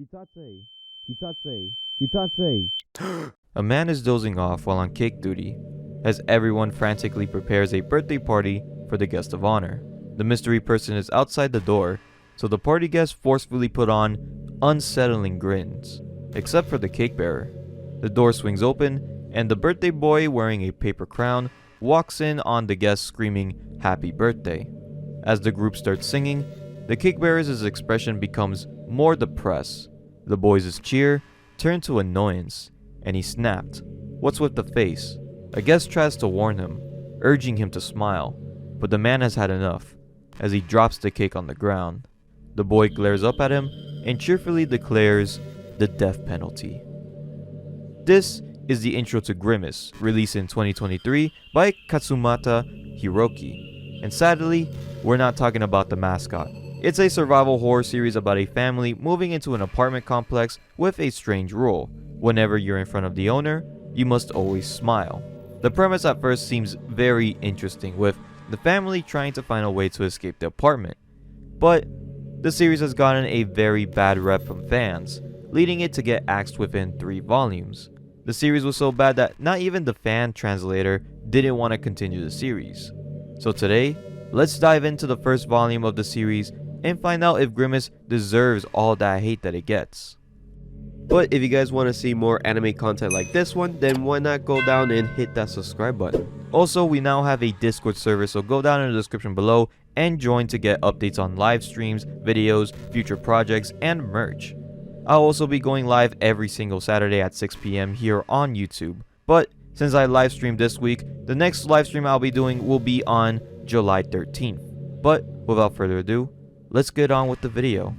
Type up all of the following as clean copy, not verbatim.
Kitate, Kitate, Kitate. A man is dozing off while on cake duty, as everyone frantically prepares a birthday party for the guest of honor. The mystery person is outside the door, so the party guests forcefully put on unsettling grins, except for the cake bearer. The door swings open, and the birthday boy wearing a paper crown walks in on the guests screaming happy birthday. As the group starts singing, the cake bearer's expression becomes more depressed. The boy's cheer turned to annoyance, and he snapped. What's with the face? A guest tries to warn him, urging him to smile, but the man has had enough, as he drops the cake on the ground. The boy glares up at him and cheerfully declares the death penalty. This is the intro to Grimace, released in 2023 by Katsumata Hiroki. And sadly, we're not talking about the mascot. It's a survival horror series about a family moving into an apartment complex with a strange rule. Whenever you're in front of the owner, you must always smile. The premise at first seems very interesting, with the family trying to find a way to escape the apartment. But the series has gotten a very bad rep from fans, leading it to get axed within 3 volumes. The series was so bad that not even the fan translator didn't want to continue the series. So today, let's dive into the first volume of the series and find out if Grimace deserves all that hate that it gets. But if you guys want to see more anime content like this one, then why not go down and hit that subscribe button. Also, we now have a Discord server, so go down in the description below and join to get updates on live streams, videos, future projects, and merch. I'll also be going live every single Saturday at 6 PM here on YouTube. But since I live streamed this week, the next live stream I'll be doing will be on July 13th. But without further ado, let's get on with the video.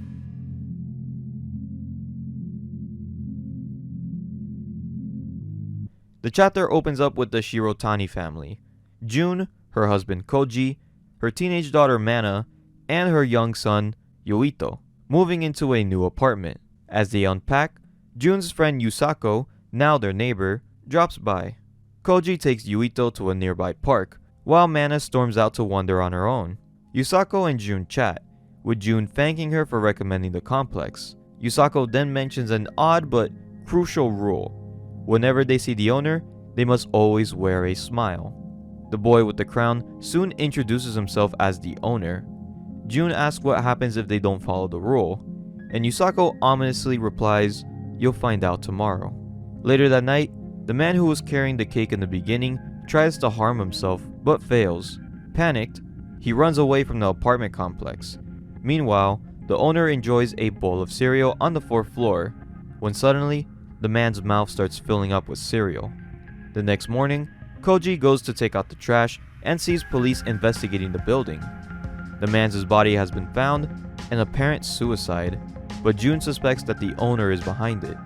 The chapter opens up with the Shirotani family. June, her husband Koji, her teenage daughter Mana, and her young son Yuito, moving into a new apartment. As they unpack, June's friend Yusako, now their neighbor, drops by. Koji takes Yuito to a nearby park, while Mana storms out to wander on her own. Yusako and June chat, with June thanking her for recommending the complex. Yusako then mentions an odd but crucial rule. Whenever they see the owner, they must always wear a smile. The boy with the crown soon introduces himself as the owner. June asks what happens if they don't follow the rule, and Yusako ominously replies, "You'll find out tomorrow." Later that night, the man who was carrying the cake in the beginning tries to harm himself, but fails. Panicked, he runs away from the apartment complex. Meanwhile, the owner enjoys a bowl of cereal on the 4th floor, when suddenly, the man's mouth starts filling up with cereal. The next morning, Koji goes to take out the trash and sees police investigating the building. The man's body has been found, an apparent suicide, but June suspects that the owner is behind it.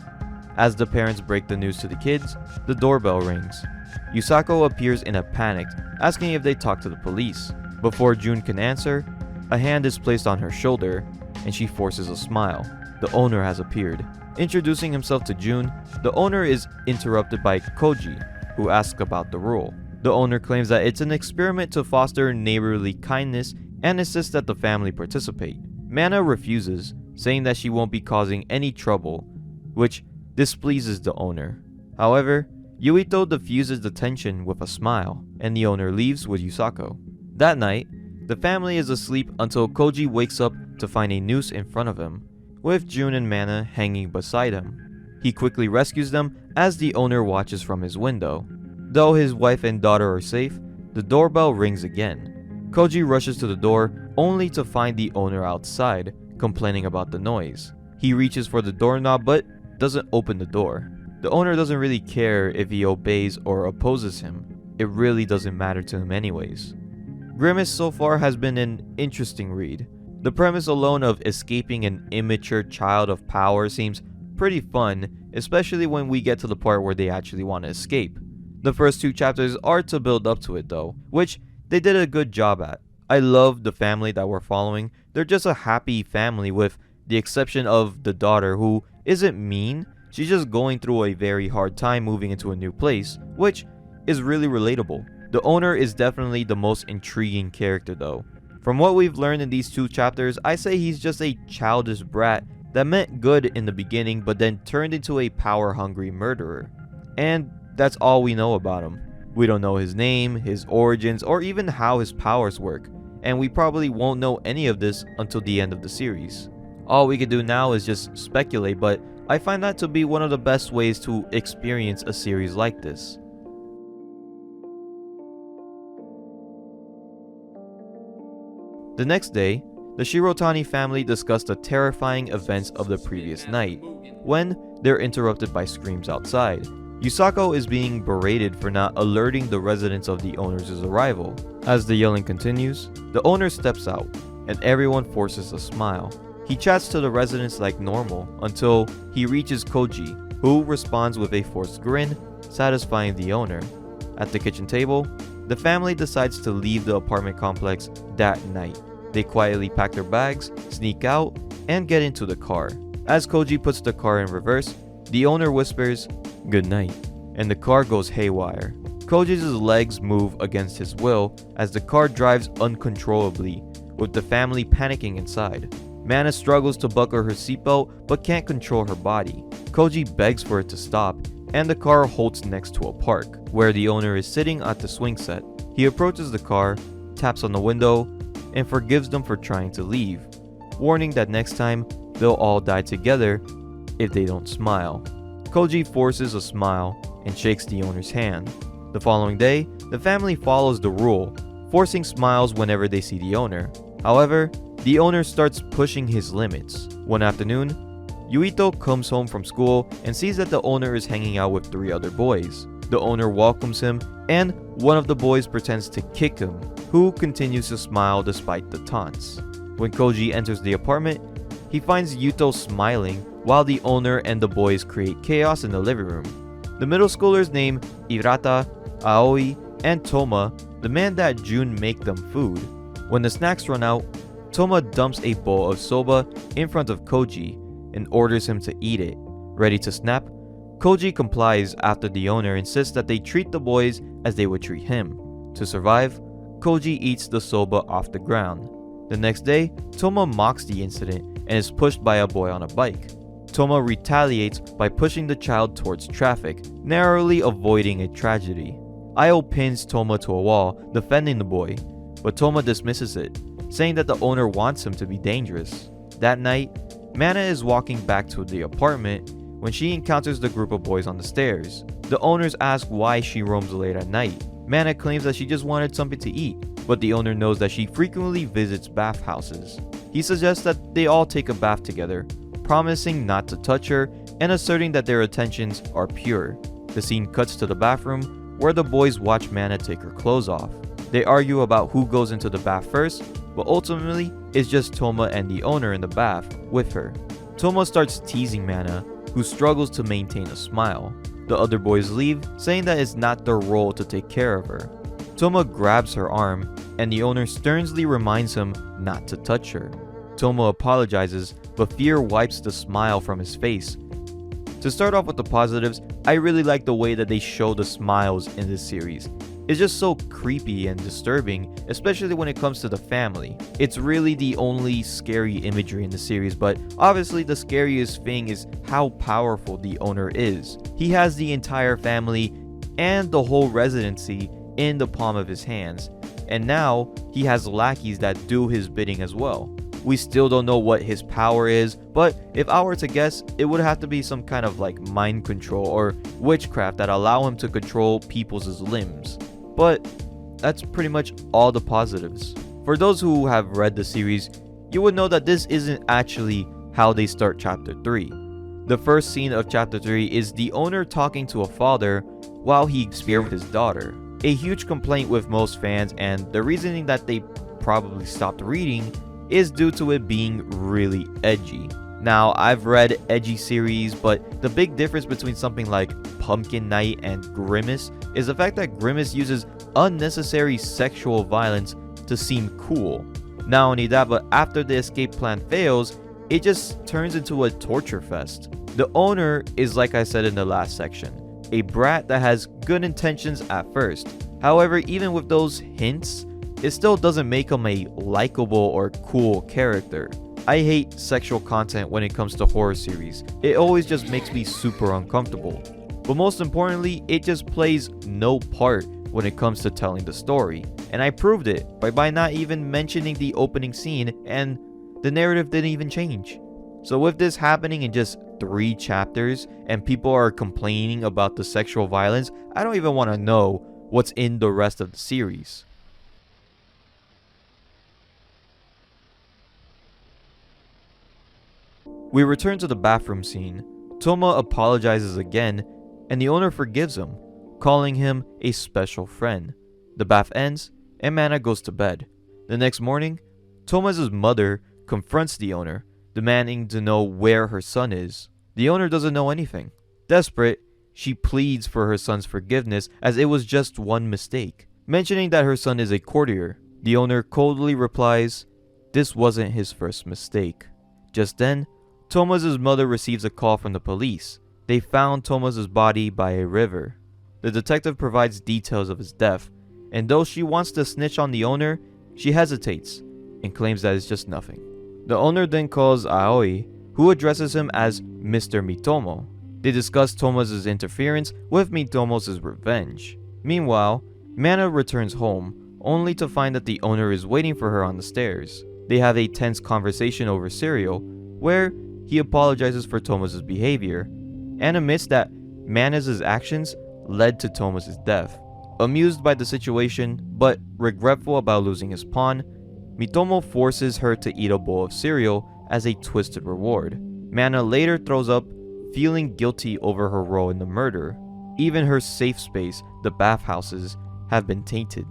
As the parents break the news to the kids, the doorbell rings. Yusako appears in a panic, asking if they talk to the police. Before June can answer, a hand is placed on her shoulder, and she forces a smile. The owner has appeared. Introducing himself to June, the owner is interrupted by Koji, who asks about the rule. The owner claims that it's an experiment to foster neighborly kindness and insists that the family participate. Mana refuses, saying that she won't be causing any trouble, which displeases the owner. However, Yuito diffuses the tension with a smile, and the owner leaves with Yusako. That night, the family is asleep until Koji wakes up to find a noose in front of him, with June and Mana hanging beside him. He quickly rescues them as the owner watches from his window. Though his wife and daughter are safe, the doorbell rings again. Koji rushes to the door only to find the owner outside, complaining about the noise. He reaches for the doorknob but doesn't open the door. The owner doesn't really care if he obeys or opposes him. It really doesn't matter to him anyways. Grimace so far has been an interesting read. The premise alone of escaping an immature child of power seems pretty fun, especially when we get to the part where they actually want to escape. The first 2 chapters are to build up to it though, which they did a good job at. I love the family that we're following. They're just a happy family with the exception of the daughter, who isn't mean. She's just going through a very hard time moving into a new place, which is really relatable. The owner is definitely the most intriguing character though. From what we've learned in these 2 chapters, I say he's just a childish brat that meant good in the beginning but then turned into a power-hungry murderer. And that's all we know about him. We don't know his name, his origins, or even how his powers work, and we probably won't know any of this until the end of the series. All we can do now is just speculate, but I find that to be one of the best ways to experience a series like this. The next day, the Shirotani family discussed the terrifying events of the previous night, when they're interrupted by screams outside. Yusako is being berated for not alerting the residents of the owner's arrival. As the yelling continues, the owner steps out, and everyone forces a smile. He chats to the residents like normal until he reaches Koji, who responds with a forced grin, satisfying the owner. At the kitchen table, the family decides to leave the apartment complex that night. They quietly pack their bags, sneak out, and get into the car. As Koji puts the car in reverse, the owner whispers, "Good night," and the car goes haywire. Koji's legs move against his will as the car drives uncontrollably, with the family panicking inside. Mana struggles to buckle her seatbelt but can't control her body. Koji begs for it to stop, and the car halts next to a park, where the owner is sitting at the swing set. He approaches the car, taps on the window, and forgives them for trying to leave, warning that next time they'll all die together if they don't smile. Koji forces a smile and shakes the owner's hand. The following day, the family follows the rule, forcing smiles whenever they see the owner. However, the owner starts pushing his limits. One afternoon, Yuito comes home from school and sees that the owner is hanging out with 3 other boys. The owner welcomes him, and one of the boys pretends to kick him, who continues to smile despite the taunts. When Koji enters the apartment, he finds Yuto smiling while the owner and the boys create chaos in the living room. The middle schoolers name Hirata, Aoi, and Toma the man that June make them food. When the snacks run out, Toma dumps a bowl of soba in front of Koji and orders him to eat it. Ready to snap, Koji complies after the owner insists that they treat the boys as they would treat him. To survive, Koji eats the soba off the ground. The next day, Toma mocks the incident and is pushed by a boy on a bike. Toma retaliates by pushing the child towards traffic, narrowly avoiding a tragedy. Io pins Toma to a wall, defending the boy, but Toma dismisses it, saying that the owner wants him to be dangerous. That night, Mana is walking back to the apartment when she encounters the group of boys on the stairs. The owners ask why she roams late at night. Mana claims that she just wanted something to eat, but the owner knows that she frequently visits bathhouses. He suggests that they all take a bath together, promising not to touch her and asserting that their intentions are pure. The scene cuts to the bathroom, where the boys watch Mana take her clothes off. They argue about who goes into the bath first, but ultimately it's just Toma and the owner in the bath with her. Toma starts teasing Mana, who struggles to maintain a smile. The other boys leave, saying that it's not their role to take care of her. Toma grabs her arm, and the owner sternly reminds him not to touch her. Toma apologizes, but fear wipes the smile from his face. To start off with the positives, I really like the way that they show the smiles in this series. It's just so creepy and disturbing, especially when it comes to the family. It's really the only scary imagery in the series, but obviously the scariest thing is how powerful the owner is. He has the entire family and the whole residency in the palm of his hands, and now he has lackeys that do his bidding as well. We still don't know what his power is, but if I were to guess, it would have to be some kind of like mind control or witchcraft that allow him to control people's limbs. But that's pretty much all the positives. For those who have read the series, you would know that this isn't actually how they start chapter 3. The first scene of chapter 3 is the owner talking to a father while he spears with his daughter. A huge complaint with most fans, and the reasoning that they probably stopped reading is due to it being really edgy. Now, I've read edgy series, but the big difference between something like Pumpkin Night and Grimace is the fact that Grimace uses unnecessary sexual violence to seem cool. Not only that, but after the escape plan fails, it just turns into a torture fest. The owner is, like I said in the last section, a brat that has good intentions at first. However, even with those hints, it still doesn't make him a likable or cool character. I hate sexual content when it comes to horror series. It always just makes me super uncomfortable. But most importantly, it just plays no part when it comes to telling the story. And I proved it by not even mentioning the opening scene, and the narrative didn't even change. So with this happening in just 3 chapters and people are complaining about the sexual violence, I don't even want to know what's in the rest of the series. We return to the bathroom scene. Toma apologizes again, and the owner forgives him, calling him a special friend. The bath ends, and Mana goes to bed. The next morning, Toma's mother confronts the owner, demanding to know where her son is. The owner doesn't know anything. Desperate, she pleads for her son's forgiveness as it was just one mistake, mentioning that her son is a courtier. The owner coldly replies, this wasn't his first mistake. Just then, Toma's mother receives a call from the police. They found Toma's body by a river. The detective provides details of his death, and though she wants to snitch on the owner, she hesitates and claims that it's just nothing. The owner then calls Aoi, who addresses him as Mr. Mitomo. They discuss Toma's interference with Mitomo's revenge. Meanwhile, Mana returns home, only to find that the owner is waiting for her on the stairs. They have a tense conversation over cereal, where he apologizes for Toma's behavior, and admits that Mana's actions led to Toma's death. Amused by the situation, but regretful about losing his pawn, Mitomo forces her to eat a bowl of cereal as a twisted reward. Mana later throws up, feeling guilty over her role in the murder. Even her safe space, the bathhouses, have been tainted.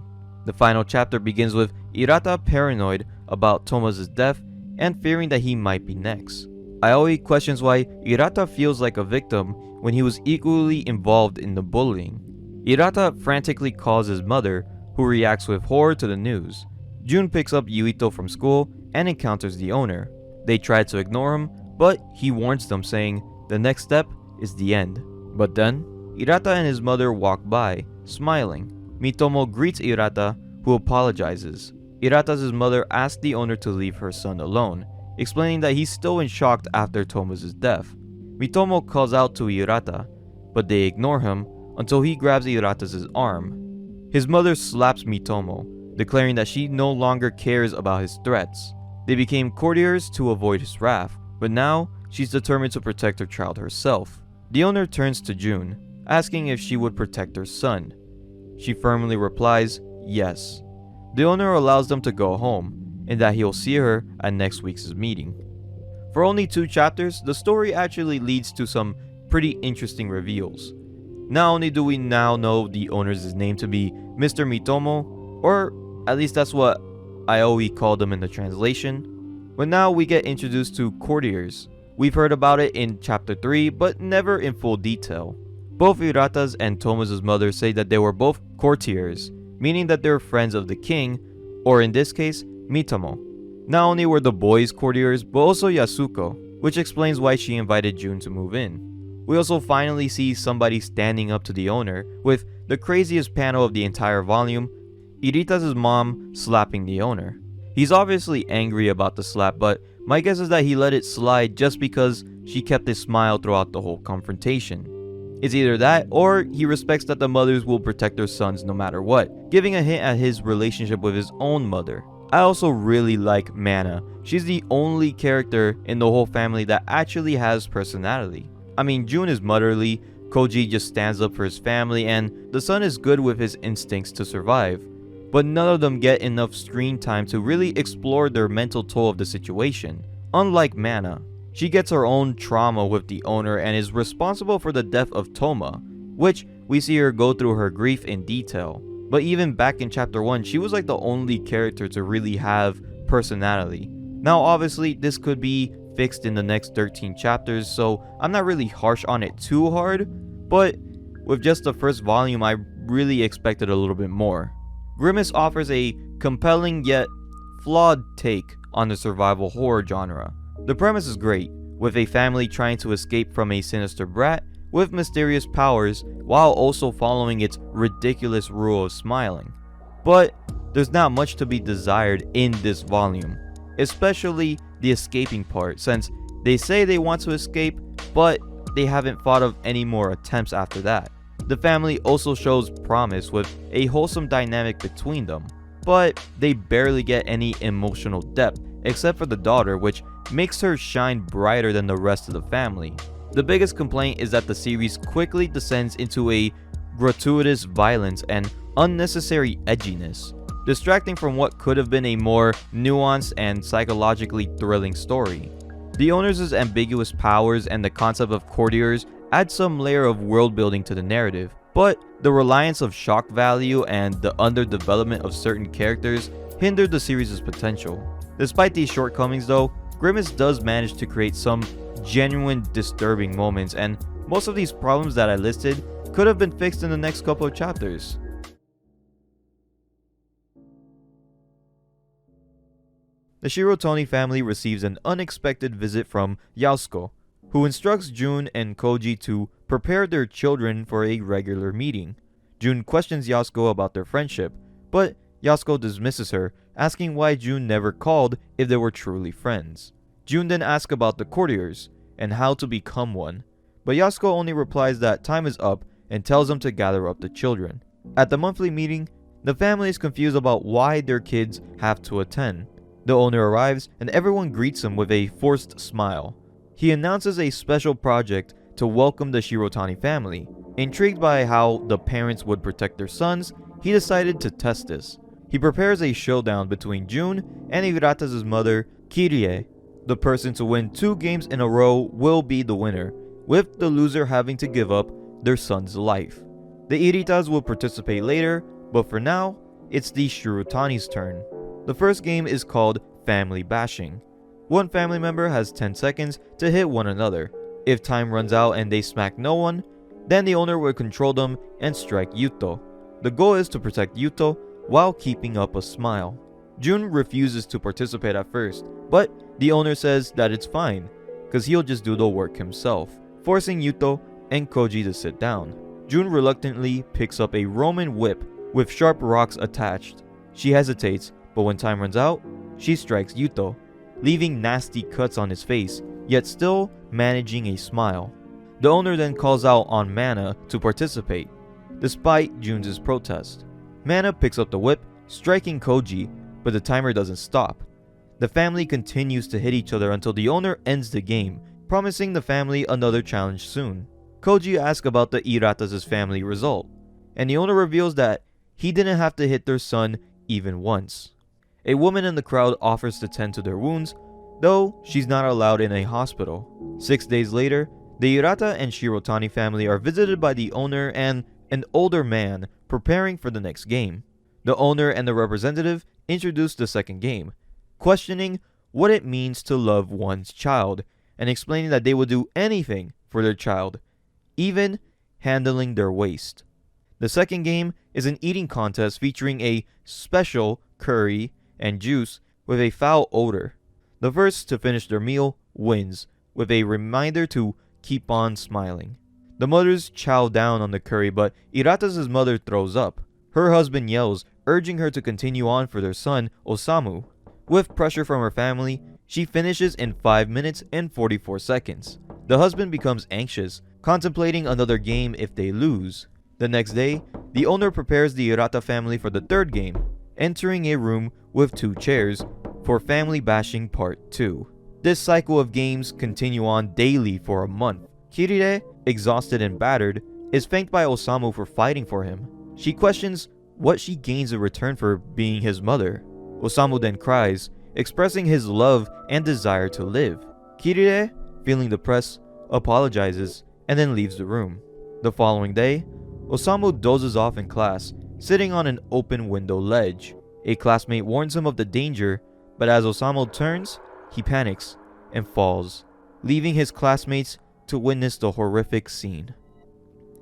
The final chapter begins with Hirata paranoid about Toma's death and fearing that he might be next. Aoi questions why Hirata feels like a victim when he was equally involved in the bullying. Hirata frantically calls his mother, who reacts with horror to the news. Jun picks up Yuito from school and encounters the owner. They try to ignore him, but he warns them, saying the next step is the end. But then, Hirata and his mother walk by, smiling. Mitomo greets Hirata, who apologizes. Hirata's mother asks the owner to leave her son alone, explaining that he's still in shock after Toma's death. Mitomo calls out to Hirata, but they ignore him until he grabs Hirata's arm. His mother slaps Mitomo, declaring that she no longer cares about his threats. They became courtiers to avoid his wrath, but now she's determined to protect her child herself. The owner turns to June, asking if she would protect her son. She firmly replies, yes. The owner allows them to go home, and that he'll see her at next week's meeting. For only 2 chapters, the story actually leads to some pretty interesting reveals. Not only do we now know the owner's name to be Mr. Mitomo, or at least that's what Aoi called him in the translation, but now we get introduced to courtiers. We've heard about it in chapter 3, but never in full detail. Both Hirata's and Toma's mother say that they were both courtiers, meaning that they're friends of the king, or in this case, Mitomo. Not only were the boys courtiers, but also Yasuko, which explains why she invited Jun to move in. We also finally see somebody standing up to the owner, with the craziest panel of the entire volume, Irita's mom slapping the owner. He's obviously angry about the slap, but my guess is that he let it slide just because she kept a smile throughout the whole confrontation. It's either that, or he respects that the mothers will protect their sons no matter what, giving a hint at his relationship with his own mother. I also really like Mana. She's the only character in the whole family that actually has personality. I mean, Jun is motherly, Koji just stands up for his family, and the son is good with his instincts to survive. But none of them get enough screen time to really explore their mental toll of the situation. Unlike Mana, she gets her own trauma with the owner and is responsible for the death of Toma, which we see her go through her grief in detail. But even back in chapter 1, she was like the only character to really have personality. Now obviously this could be fixed in the next 13 chapters, so I'm not really harsh on it too hard, but with just the first volume I really expected a little bit more. Grimace offers a compelling yet flawed take on the survival horror genre. The premise is great, with a family trying to escape from a sinister brat with mysterious powers while also following its ridiculous rule of smiling. But there's not much to be desired in this volume, especially the escaping part, since they say they want to escape, but they haven't thought of any more attempts after that. The family also shows promise with a wholesome dynamic between them, but they barely get any emotional depth except for the daughter, which makes her shine brighter than the rest of the family. The biggest complaint is that the series quickly descends into a gratuitous violence and unnecessary edginess, distracting from what could have been a more nuanced and psychologically thrilling story. The owner's ambiguous powers and the concept of courtiers add some layer of world building to the narrative, but the reliance of shock value and the underdevelopment of certain characters hindered the series' potential. Despite these shortcomings though, Grimace does manage to create some genuine disturbing moments, and most of these problems that I listed could have been fixed in the next couple of chapters. The Shirotani family receives an unexpected visit from Yasuko, who instructs Jun and Koji to prepare their children for a regular meeting. Jun questions Yasuko about their friendship, but Yasuko dismisses her, asking why Jun never called if they were truly friends. Jun then asks about the courtiers and how to become one, but Yasuko only replies that time is up and tells them to gather up the children. At the monthly meeting, the family is confused about why their kids have to attend. The owner arrives and everyone greets him with a forced smile. He announces a special project to welcome the Shirotani family. Intrigued by how the parents would protect their sons, he decided to test this. He prepares a showdown between Jun and Hirata's mother, Kirie. The person to win 2 games in a row will be the winner, with the loser having to give up their son's life. The Iritas will participate later, but for now, it's the Shirotani's turn. The first game is called Family Bashing. One family member has 10 seconds to hit one another. If time runs out and they smack no one, then the owner will control them and strike Yuto. The goal is to protect Yuto while keeping up a smile. Jun refuses to participate at first, but the owner says that it's fine, cause he'll just do the work himself, forcing Yuto and Koji to sit down. Jun reluctantly picks up a Roman whip with sharp rocks attached. She hesitates, but when time runs out, she strikes Yuto, leaving nasty cuts on his face, yet still managing a smile. The owner then calls out on Mana to participate, despite Jun's protest. Mana picks up the whip, striking Koji, but the timer doesn't stop. The family continues to hit each other until the owner ends the game, promising the family another challenge soon. Koji asks about the Iratas' family result, and the owner reveals that he didn't have to hit their son even once. A woman in the crowd offers to tend to their wounds, though she's not allowed in a hospital. 6 days later, the Hirata and Shirotani family are visited by the owner and an older man preparing for the next game. The owner and the representative introduce the second game, questioning what it means to love one's child, and explaining that they would do anything for their child, even handling their waste. The second game is an eating contest featuring a special curry and juice with a foul odor. The first to finish their meal wins, with a reminder to keep on smiling. The mothers chow down on the curry, but Hirata's mother throws up. Her husband yells, urging her to continue on for their son, Osamu. With pressure from her family, she finishes in 5 minutes and 44 seconds. The husband becomes anxious, contemplating another game if they lose. The next day, the owner prepares the Hirata family for the third game, entering a room with 2 chairs for Family Bashing Part 2. This cycle of games continue on daily for a month. Kirire, exhausted and battered, is thanked by Osamu for fighting for him. She questions what she gains in return for being his mother. Osamu then cries, expressing his love and desire to live. Kirire, feeling depressed, apologizes and then leaves the room. The following day, Osamu dozes off in class, sitting on an open window ledge. A classmate warns him of the danger, but as Osamu turns, he panics and falls, leaving his classmates to witness the horrific scene.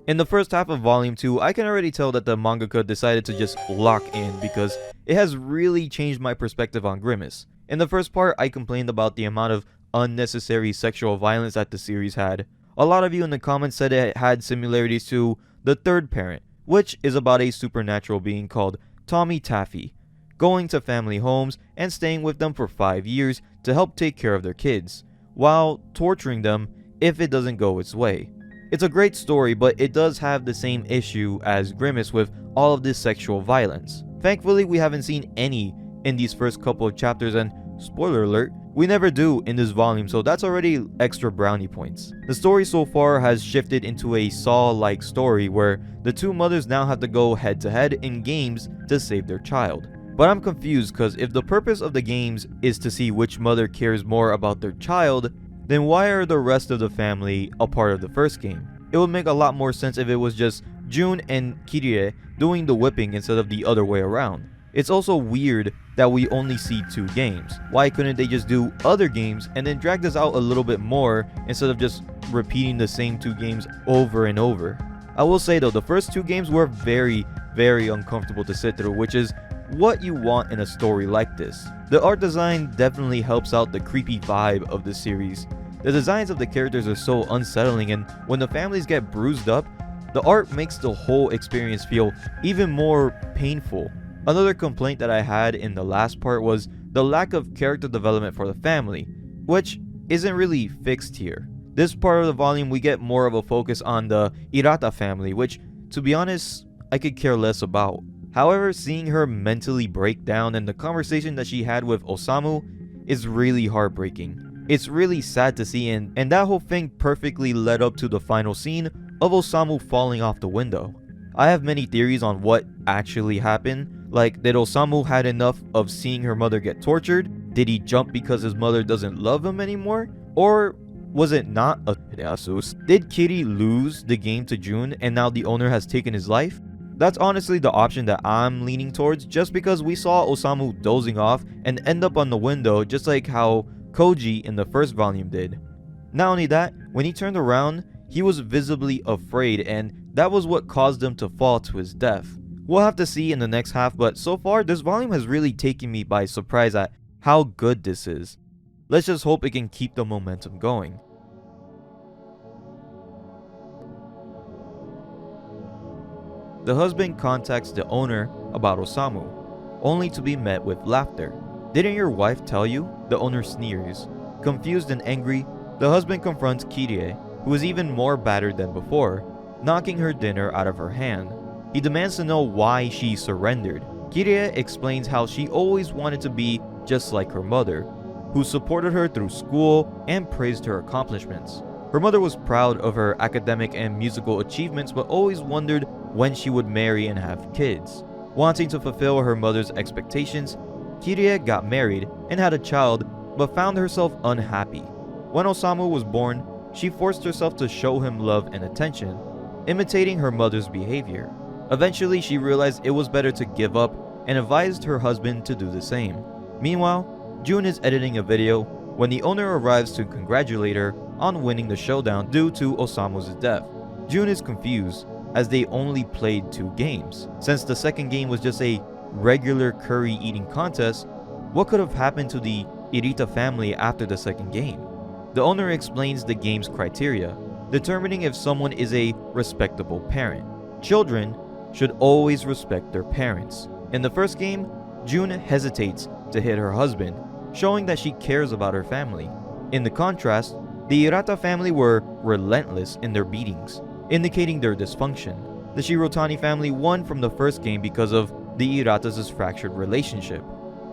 In the first half of Volume 2, I can already tell that the mangaka decided to just lock in because it has really changed my perspective on Grimace. In the first part, I complained about the amount of unnecessary sexual violence that the series had. A lot of you in the comments said it had similarities to The Third Parent, which is about a supernatural being called Tommy Taffy. going to family homes and staying with them for 5 years to help take care of their kids, while torturing them if it doesn't go its way. It's a great story, but it does have the same issue as Grimace with all of this sexual violence. Thankfully, we haven't seen any in these first couple of chapters, and spoiler alert, we never do in this volume, so that's already extra brownie points. The story so far has shifted into a Saw-like story where the two mothers now have to go head to head in games to save their child. But I'm confused, because if the purpose of the games is to see which mother cares more about their child, then why are the rest of the family a part of the first game? It would make a lot more sense if it was just Jun and Kirie doing the whipping instead of the other way around. It's also weird that we only see 2 games. Why couldn't they just do other games and then drag this out a little bit more instead of just repeating the same 2 games over and over? I will say though, the first 2 games were very uncomfortable to sit through, which is what you want in a story like this. The art design definitely helps out the creepy vibe of the series. The designs of the characters are so unsettling, and when the families get bruised up, the art makes the whole experience feel even more painful. Another complaint that I had in the last part was the lack of character development for the family, which isn't really fixed here. This part of the volume we get more of a focus on the Hirata family, which, to be honest, I could care less about. However, seeing her mentally break down and the conversation that she had with Osamu is really heartbreaking. It's really sad to see, and that whole thing perfectly led up to the final scene of Osamu falling off the window. I have many theories on what actually happened, like did Osamu had enough of seeing her mother get tortured? Did he jump because his mother doesn't love him anymore? Or was it not a Hideasus? Did Kiri lose the game to Jun and now the owner has taken his life? That's honestly the option that I'm leaning towards, just because we saw Osamu dozing off and end up on the window just like how Koji in the first volume did. Not only that, when he turned around, he was visibly afraid, and that was what caused him to fall to his death. We'll have to see in the next half, but so far this volume has really taken me by surprise at how good this is. Let's just hope it can keep the momentum going. The husband contacts the owner about Osamu, only to be met with laughter. "Didn't your wife tell you?" The owner sneers. Confused and angry, the husband confronts Kirie, who is even more battered than before, knocking her dinner out of her hand. He demands to know why she surrendered. Kirie explains how she always wanted to be just like her mother, who supported her through school and praised her accomplishments. Her mother was proud of her academic and musical achievements, but always wondered when she would marry and have kids. Wanting to fulfill her mother's expectations, Kirie got married and had a child, but found herself unhappy. When Osamu was born, she forced herself to show him love and attention, imitating her mother's behavior. Eventually, she realized it was better to give up and advised her husband to do the same. Meanwhile, Jun is editing a video when the owner arrives to congratulate her on winning the showdown due to Osamu's death. Jun is confused, as they only played 2 games. Since the second game was just a regular curry eating contest, what could have happened to the Irita family after the second game? The owner explains the game's criteria, determining if someone is a respectable parent. Children should always respect their parents. In the first game, Jun hesitates to hit her husband, showing that she cares about her family. In the contrast, the Hirata family were relentless in their beatings, indicating their dysfunction. The Shirotani family won from the first game because of the Hirata's fractured relationship.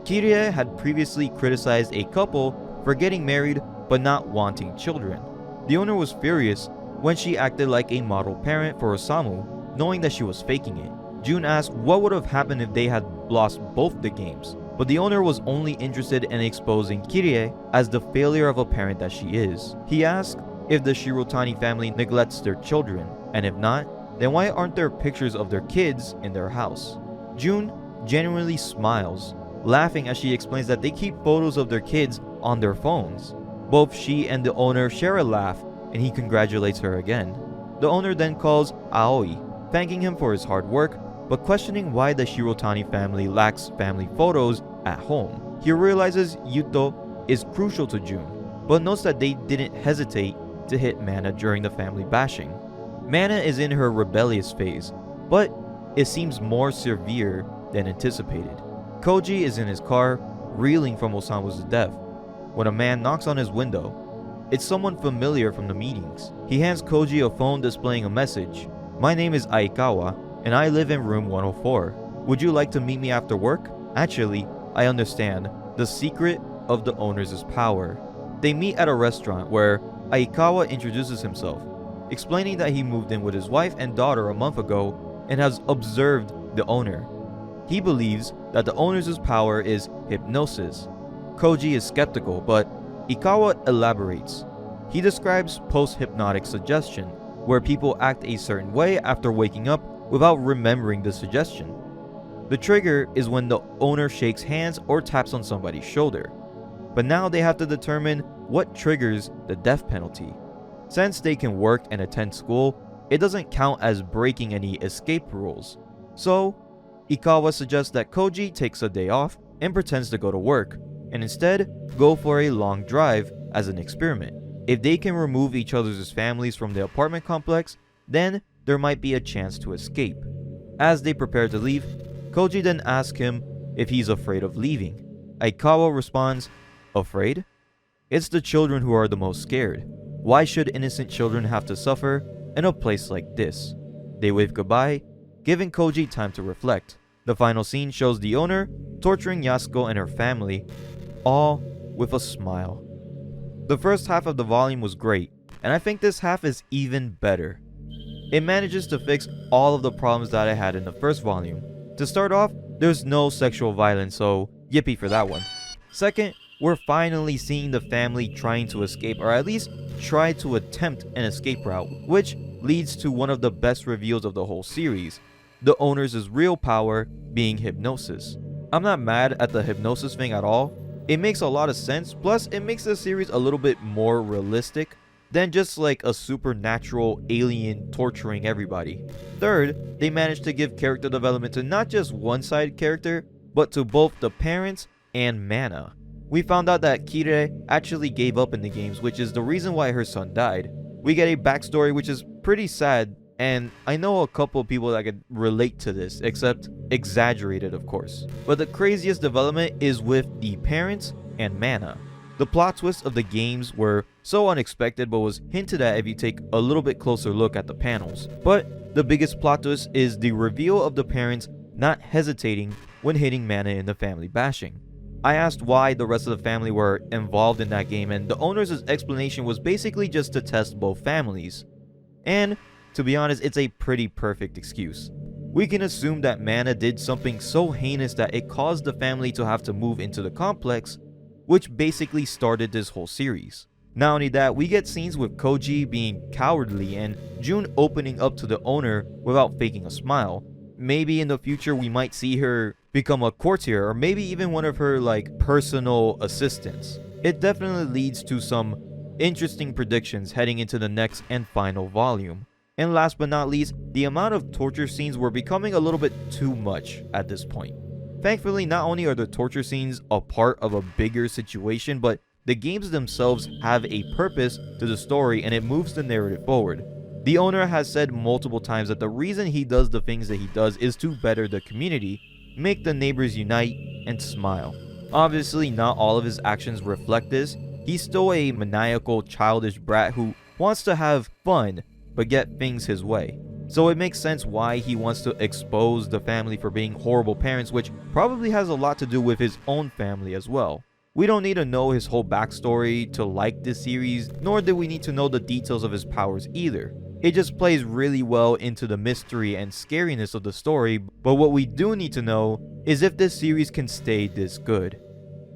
Kirie had previously criticized a couple for getting married but not wanting children. The owner was furious when she acted like a model parent for Osamu, knowing that she was faking it. Jun asked what would have happened if they had lost both the games, but the owner was only interested in exposing Kirie as the failure of a parent that she is. He asked if the Shirotani family neglects their children, and if not, then why aren't there pictures of their kids in their house? Jun genuinely smiles, laughing as she explains that they keep photos of their kids on their phones. Both she and the owner share a laugh, and he congratulates her again. The owner then calls Aoi, thanking him for his hard work, but questioning why the Shirotani family lacks family photos at home. He realizes Yuto is crucial to Jun, but notes that they didn't hesitate to hit Mana during the family bashing. Mana is in her rebellious phase, but it seems more severe than anticipated. Koji is in his car, reeling from Osamu's death, when a man knocks on his window. It's someone familiar from the meetings. He hands Koji a phone displaying a message. "My name is Aikawa, and I live in room 104. Would you like to meet me after work? Actually, I understand. The secret of the owners is power." They meet at a restaurant where Aikawa introduces himself, explaining that he moved in with his wife and daughter a month ago and has observed the owner. He believes that the owner's power is hypnosis. Koji is skeptical, but Ikawa elaborates. He describes post-hypnotic suggestion, where people act a certain way after waking up without remembering the suggestion. The trigger is when the owner shakes hands or taps on somebody's shoulder. But now they have to determine what triggers the death penalty. Since they can work and attend school, it doesn't count as breaking any escape rules. So, Ikawa suggests that Koji takes a day off and pretends to go to work, and instead go for a long drive as an experiment. If they can remove each other's families from the apartment complex, then there might be a chance to escape. As they prepare to leave, Koji then asks him if he's afraid of leaving. Aikawa responds, "Afraid? It's the children who are the most scared. Why should innocent children have to suffer in a place like this?" They wave goodbye, giving Koji time to reflect. The final scene shows the owner torturing Yasuko and her family, all with a smile. The first half of the volume was great, and I think this half is even better. It manages to fix all of the problems that I had in the first volume. To start off, there's no sexual violence, so yippee for that one. Second, we're finally seeing the family trying to escape, or at least try to attempt an escape route, which leads to one of the best reveals of the whole series, the owner's real power being hypnosis. I'm not mad at the hypnosis thing at all. It makes a lot of sense, plus it makes the series a little bit more realistic than just like a supernatural alien torturing everybody. Third, they managed to give character development to not just one side character, but to both the parents and Mana. We found out that Kire actually gave up in the games, which is the reason why her son died. We get a backstory which is pretty sad, and I know a couple of people that could relate to this, except exaggerated of course. But the craziest development is with the parents and Mana. The plot twists of the games were so unexpected but was hinted at if you take a little bit closer look at the panels. But the biggest plot twist is the reveal of the parents not hesitating when hitting Mana in the family bashing. I asked why the rest of the family were involved in that game, and the owner's explanation was basically just to test both families. And to be honest, it's a pretty perfect excuse. We can assume that Mana did something so heinous that it caused the family to have to move into the complex, which basically started this whole series. Not only that, we get scenes with Koji being cowardly and June opening up to the owner without faking a smile. Maybe in the future we might see her become a courtier, or maybe even one of her personal assistants. It definitely leads to some interesting predictions heading into the next and final volume. And last but not least, the amount of torture scenes were becoming a little bit too much at this point. Thankfully, not only are the torture scenes a part of a bigger situation, but the games themselves have a purpose to the story and it moves the narrative forward. The owner has said multiple times that the reason he does the things that he does is to better the community, make the neighbors unite, and smile. Obviously, not all of his actions reflect this. He's still a maniacal, childish brat who wants to have fun, but get things his way. So it makes sense why he wants to expose the family for being horrible parents, which probably has a lot to do with his own family as well. We don't need to know his whole backstory to like this series, nor do we need to know the details of his powers either. It just plays really well into the mystery and scariness of the story, but what we do need to know is if this series can stay this good.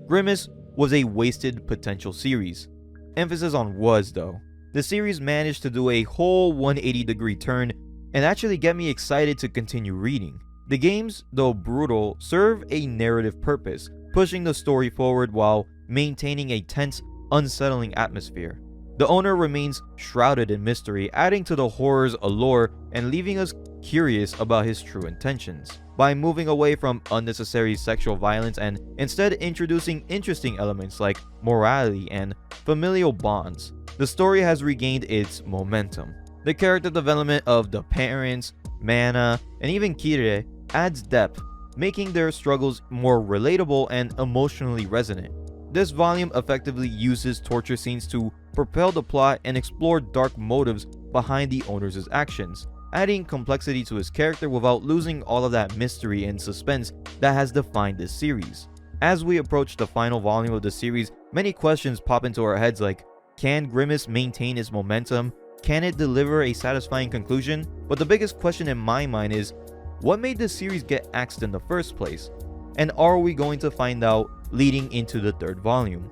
Grimace was a wasted potential series. Emphasis on was though. The series managed to do a whole 180-degree turn and actually get me excited to continue reading. The games, though brutal, serve a narrative purpose, pushing the story forward while maintaining a tense, unsettling atmosphere. The owner remains shrouded in mystery, adding to the horror's allure and leaving us curious about his true intentions. By moving away from unnecessary sexual violence and instead introducing interesting elements like morality and familial bonds, the story has regained its momentum. The character development of the parents, Mana, and even Kire adds depth, making their struggles more relatable and emotionally resonant. This volume effectively uses torture scenes to propel the plot and explore dark motives behind the owner's actions, adding complexity to his character without losing all of that mystery and suspense that has defined this series. As we approach the final volume of the series, many questions pop into our heads like, can Grimace maintain its momentum? Can it deliver a satisfying conclusion? But the biggest question in my mind is, what made this series get axed in the first place? And are we going to find out leading into the third volume?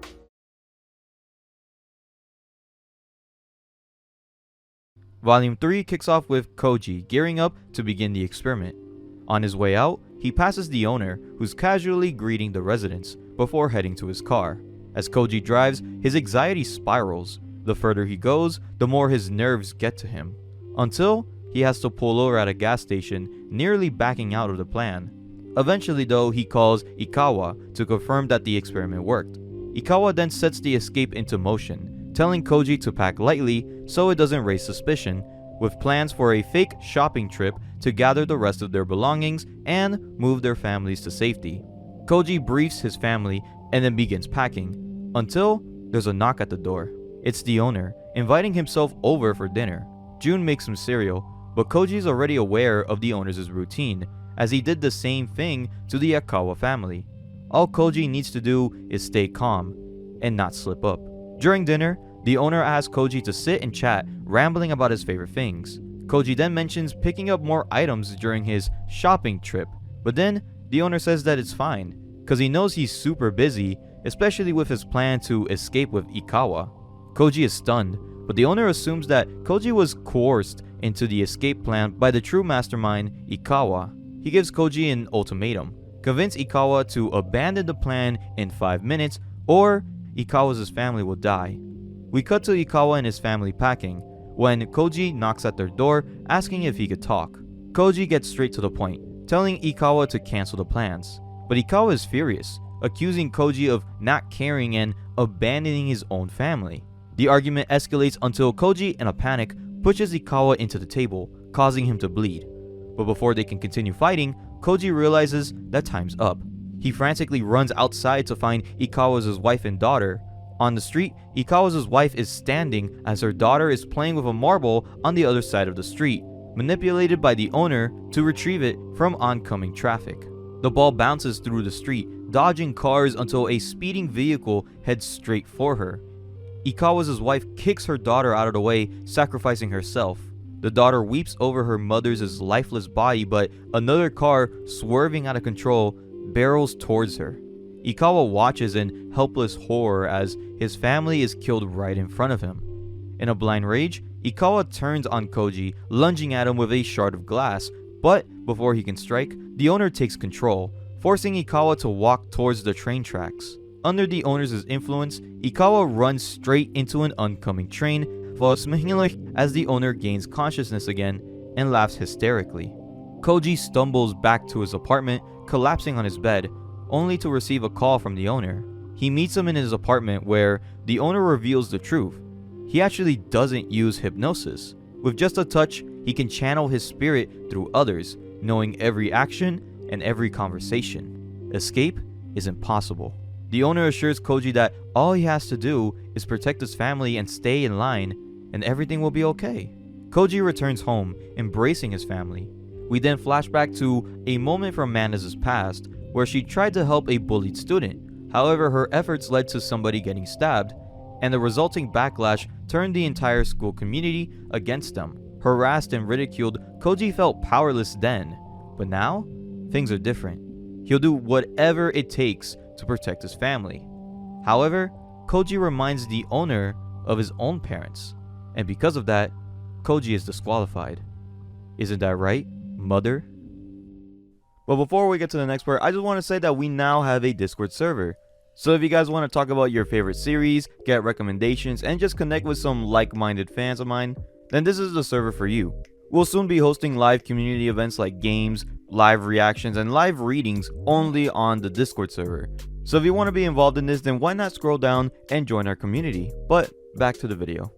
Volume 3 kicks off with Koji gearing up to begin the experiment. On his way out, he passes the owner, who's casually greeting the residents before heading to his car. As Koji drives, his anxiety spirals. The further he goes, the more his nerves get to him, until he has to pull over at a gas station, nearly backing out of the plan. Eventually though, he calls Ikawa to confirm that the experiment worked. Ikawa then sets the escape into motion, telling Koji to pack lightly so it doesn't raise suspicion, with plans for a fake shopping trip to gather the rest of their belongings and move their families to safety. Koji briefs his family and then begins packing, until there's a knock at the door. It's the owner, inviting himself over for dinner. Jun makes some cereal, but Koji's already aware of the owner's routine, as he did the same thing to the Akawa family. All Koji needs to do is stay calm and not slip up. During dinner, the owner asks Koji to sit and chat, rambling about his favorite things. Koji then mentions picking up more items during his shopping trip, but then the owner says that it's fine, cause he knows he's super busy, especially with his plan to escape with Ikawa. Koji is stunned, but the owner assumes that Koji was coerced into the escape plan by the true mastermind, Ikawa. He gives Koji an ultimatum, convince Ikawa to abandon the plan in 5 minutes or Ikawa's family will die. We cut to Ikawa and his family packing, when Koji knocks at their door asking if he could talk. Koji gets straight to the point, telling Ikawa to cancel the plans. But Ikawa is furious, accusing Koji of not caring and abandoning his own family. The argument escalates until Koji, in a panic, pushes Ikawa into the table, causing him to bleed. But before they can continue fighting, Koji realizes that time's up. He frantically runs outside to find Ikawa's wife and daughter. On the street, Ikawa's wife is standing as her daughter is playing with a marble on the other side of the street, manipulated by the owner to retrieve it from oncoming traffic. The ball bounces through the street, dodging cars until a speeding vehicle heads straight for her. Ikawa's wife kicks her daughter out of the way, sacrificing herself. The daughter weeps over her mother's lifeless body, but another car, swerving out of control, barrels towards her. Ikawa watches in helpless horror as his family is killed right in front of him. In a blind rage, Ikawa turns on Koji, lunging at him with a shard of glass, but before he can strike, the owner takes control, forcing Ikawa to walk towards the train tracks. Under the owner's influence, Ikawa runs straight into an oncoming train, as the owner gains consciousness again and laughs hysterically. Koji stumbles back to his apartment, collapsing on his bed, only to receive a call from the owner. He meets him in his apartment where the owner reveals the truth. He actually doesn't use hypnosis. With just a touch, he can channel his spirit through others, knowing every action and every conversation. Escape is impossible. The owner assures Koji that all he has to do is protect his family and stay in line, and everything will be okay. Koji returns home, embracing his family. We then flash back to a moment from Manda's past, where she tried to help a bullied student. However, her efforts led to somebody getting stabbed, and the resulting backlash turned the entire school community against them. Harassed and ridiculed, Koji felt powerless then, but now, things are different. He'll do whatever it takes to protect his family. However, Koji reminds the owner of his own parents, and because of that, Koji is disqualified. Isn't that right, mother? But before we get to the next part, I just want to say that we now have a Discord server. So if you guys want to talk about your favorite series, get recommendations, and just connect with some like-minded fans of mine, then this is the server for you. We'll soon be hosting live community events like games, live reactions, and live readings only on the Discord server. So if you want to be involved in this, then why not scroll down and join our community? But back to the video.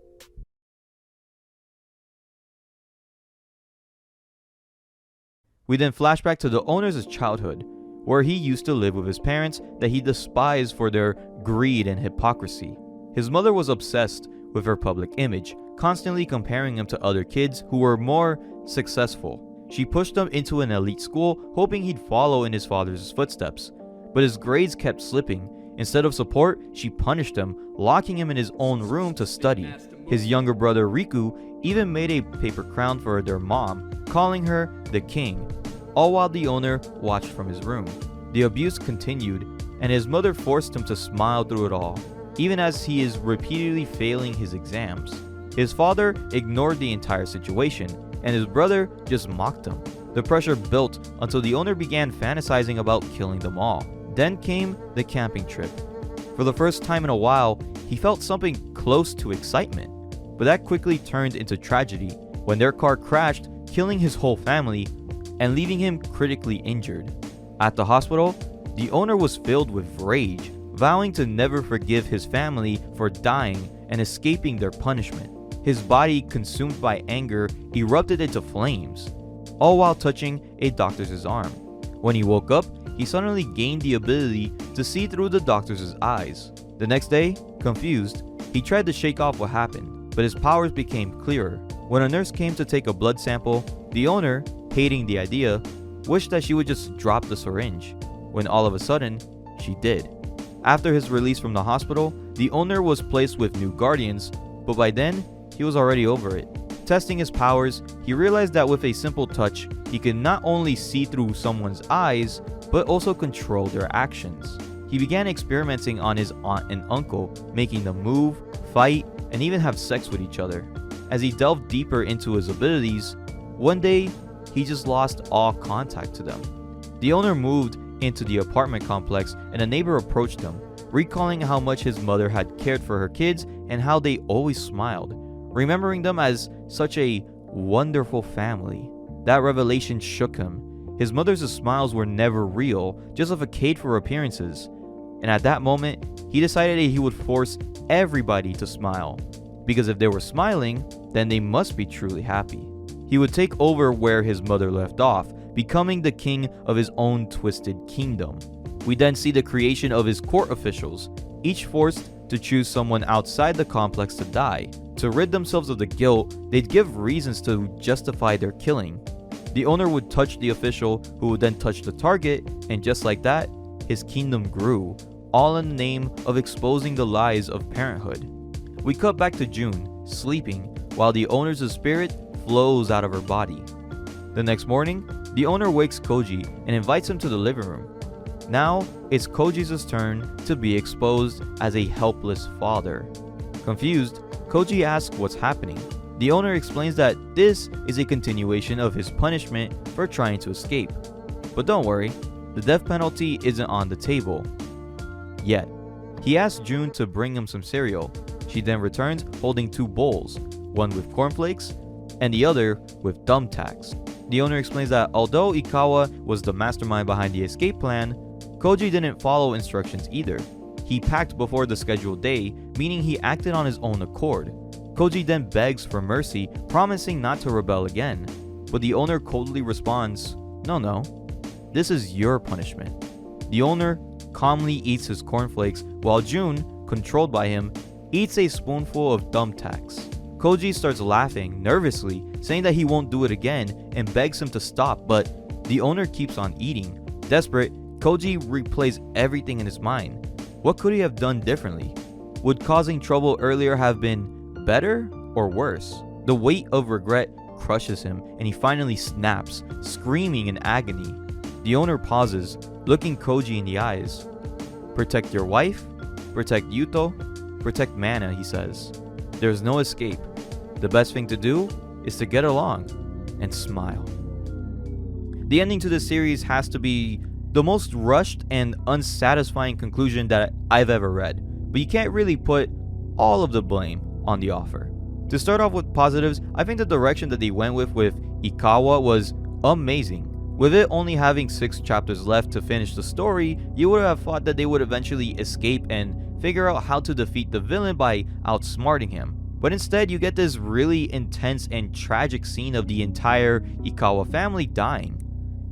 We then flash back to the owner's childhood, where he used to live with his parents that he despised for their greed and hypocrisy. His mother was obsessed with her public image, constantly comparing him to other kids who were more successful. She pushed him into an elite school, hoping he'd follow in his father's footsteps. But his grades kept slipping. Instead of support, she punished him, locking him in his own room to study. His younger brother Riku even made a paper crown for their mom, calling her the king, all while the owner watched from his room. The abuse continued, and his mother forced him to smile through it all, even as he is repeatedly failing his exams. His father ignored the entire situation, and his brother just mocked him. The pressure built until the owner began fantasizing about killing them all. Then came the camping trip. For the first time in a while, he felt something close to excitement, but that quickly turned into tragedy when their car crashed, killing his whole family and leaving him critically injured. At the hospital, the owner was filled with rage, vowing to never forgive his family for dying and escaping their punishment. His body, consumed by anger, erupted into flames, all while touching a doctor's arm. When he woke up, he suddenly gained the ability to see through the doctor's eyes. The next day, confused, he tried to shake off what happened, but his powers became clearer. When a nurse came to take a blood sample, the owner, hating the idea, wished that she would just drop the syringe, when all of a sudden, she did. After his release from the hospital, the owner was placed with new guardians, but by then, he was already over it. Testing his powers, he realized that with a simple touch, he could not only see through someone's eyes, but also control their actions. He began experimenting on his aunt and uncle, making them move, fight, and even have sex with each other. As he delved deeper into his abilities, one day, he just lost all contact to them. The owner moved into the apartment complex, and a neighbor approached him, recalling how much his mother had cared for her kids and how they always smiled, remembering them as such a wonderful family. That revelation shook him. His mother's smiles were never real, just a facade for appearances. And at that moment, he decided that he would force everybody to smile, because if they were smiling, then they must be truly happy. He would take over where his mother left off, becoming the king of his own twisted kingdom. We then see the creation of his court officials, each forced to choose someone outside the complex to die. To rid themselves of the guilt, they'd give reasons to justify their killing. The owner would touch the official, who would then touch the target, and just like that, his kingdom grew, all in the name of exposing the lies of parenthood. We cut back to June, sleeping, while the owner's spirit flows out of her body. The next morning, the owner wakes Koji and invites him to the living room. Now, it's Koji's turn to be exposed as a helpless father. Confused, Koji asks what's happening. The owner explains that this is a continuation of his punishment for trying to escape. But don't worry, the death penalty isn't on the table yet. He asks June to bring him some cereal. She then returns holding two bowls, one with cornflakes and the other with thumbtacks. The owner explains that although Ikawa was the mastermind behind the escape plan, Koji didn't follow instructions either. He packed before the scheduled day, meaning he acted on his own accord. Koji then begs for mercy, promising not to rebel again. But the owner coldly responds, No, this is your punishment. The owner calmly eats his cornflakes, while June, controlled by him, eats a spoonful of thumbtacks. Koji starts laughing nervously, saying that he won't do it again, and begs him to stop, but the owner keeps on eating. Desperate, Koji replays everything in his mind. What could he have done differently? Would causing trouble earlier have been better or worse? The weight of regret crushes him, and he finally snaps, screaming in agony. The owner pauses, looking Koji in the eyes. Protect your wife, protect Yuto, protect Mana, he says. There's no escape. The best thing to do is to get along and smile. The ending to this series has to be the most rushed and unsatisfying conclusion that I've ever read, but you can't really put all of the blame on the author. To start off with positives, I think the direction that they went with Ikawa was amazing. With it only having 6 chapters left to finish the story, you would have thought that they would eventually escape and figure out how to defeat the villain by outsmarting him. But instead, you get this really intense and tragic scene of the entire Ikawa family dying.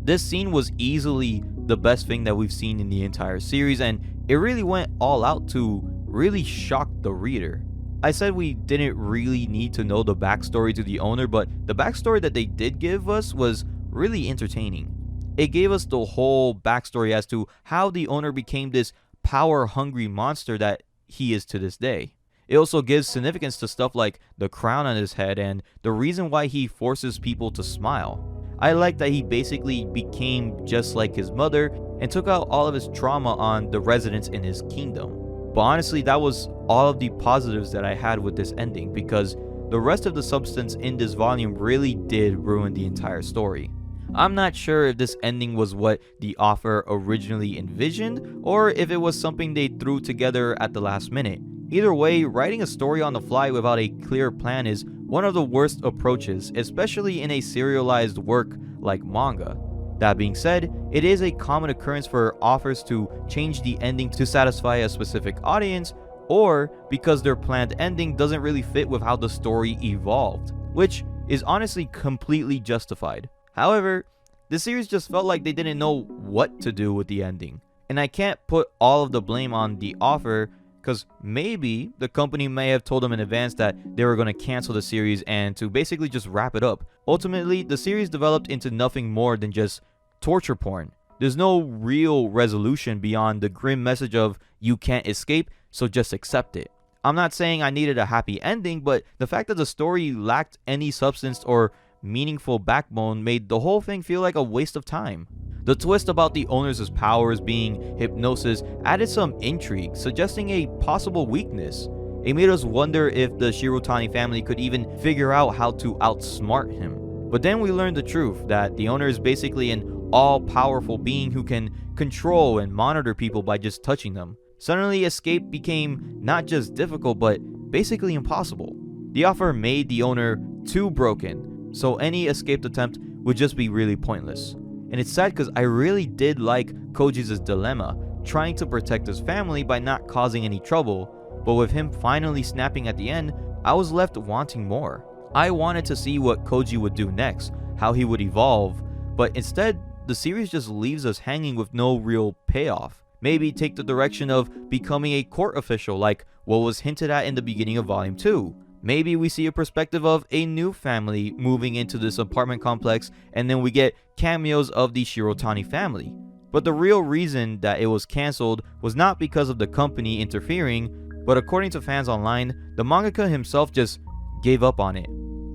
This scene was easily the best thing that we've seen in the entire series, and it really went all out to really shock the reader. I said we didn't really need to know the backstory to the owner, but the backstory that they did give us was really entertaining. It gave us the whole backstory as to how the owner became this power-hungry monster that he is to this day. It also gives significance to stuff like the crown on his head and the reason why he forces people to smile. I like that he basically became just like his mother and took out all of his trauma on the residents in his kingdom. But honestly, that was all of the positives that I had with this ending, because the rest of the substance in this volume really did ruin the entire story. I'm not sure if this ending was what the author originally envisioned, or if it was something they threw together at the last minute. Either way, writing a story on the fly without a clear plan is one of the worst approaches, especially in a serialized work like manga. That being said, it is a common occurrence for authors to change the ending to satisfy a specific audience, or because their planned ending doesn't really fit with how the story evolved, which is honestly completely justified. However, the series just felt like they didn't know what to do with the ending. And I can't put all of the blame on the author, because maybe the company may have told them in advance that they were going to cancel the series and to basically just wrap it up. Ultimately, the series developed into nothing more than just torture porn. There's no real resolution beyond the grim message of you can't escape, so just accept it. I'm not saying I needed a happy ending, but the fact that the story lacked any substance or meaningful backbone made the whole thing feel like a waste of time. The twist about the owner's powers being hypnosis added some intrigue, suggesting a possible weakness. It made us wonder if the Shirotani family could even figure out how to outsmart him. But then we learned the truth, that the owner is basically an all-powerful being who can control and monitor people by just touching them. Suddenly, escape became not just difficult, but basically impossible. The author made the owner too broken, so any escaped attempt would just be really pointless. And it's sad because I really did like Koji's dilemma, trying to protect his family by not causing any trouble, but with him finally snapping at the end, I was left wanting more. I wanted to see what Koji would do next, how he would evolve, but instead, the series just leaves us hanging with no real payoff. Maybe take the direction of becoming a court official like what was hinted at in the beginning of Volume 2. Maybe we see a perspective of a new family moving into this apartment complex, and then we get cameos of the Shirotani family. But the real reason that it was cancelled was not because of the company interfering, but according to fans online, the mangaka himself just gave up on it.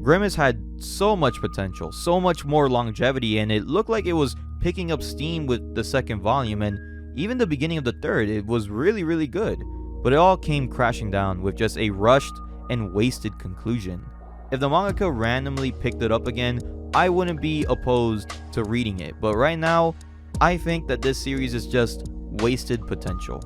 Grimace had so much potential, so much more longevity, and it looked like it was picking up steam with the second volume, and even the beginning of the third, it was really good. But it all came crashing down with just a rushed and wasted conclusion. If the mangaka randomly picked it up again, I wouldn't be opposed to reading it, but right now, I think that this series is just wasted potential.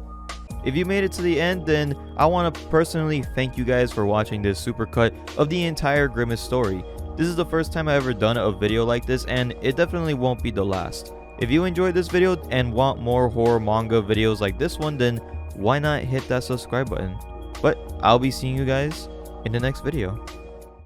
If you made it to the end, then I want to personally thank you guys for watching this supercut of the entire Grimace story. This is the first time I've ever done a video like this, and it definitely won't be the last. If you enjoyed this video and want more horror manga videos like this one, then why not hit that subscribe button? But I'll be seeing you guys in the next video.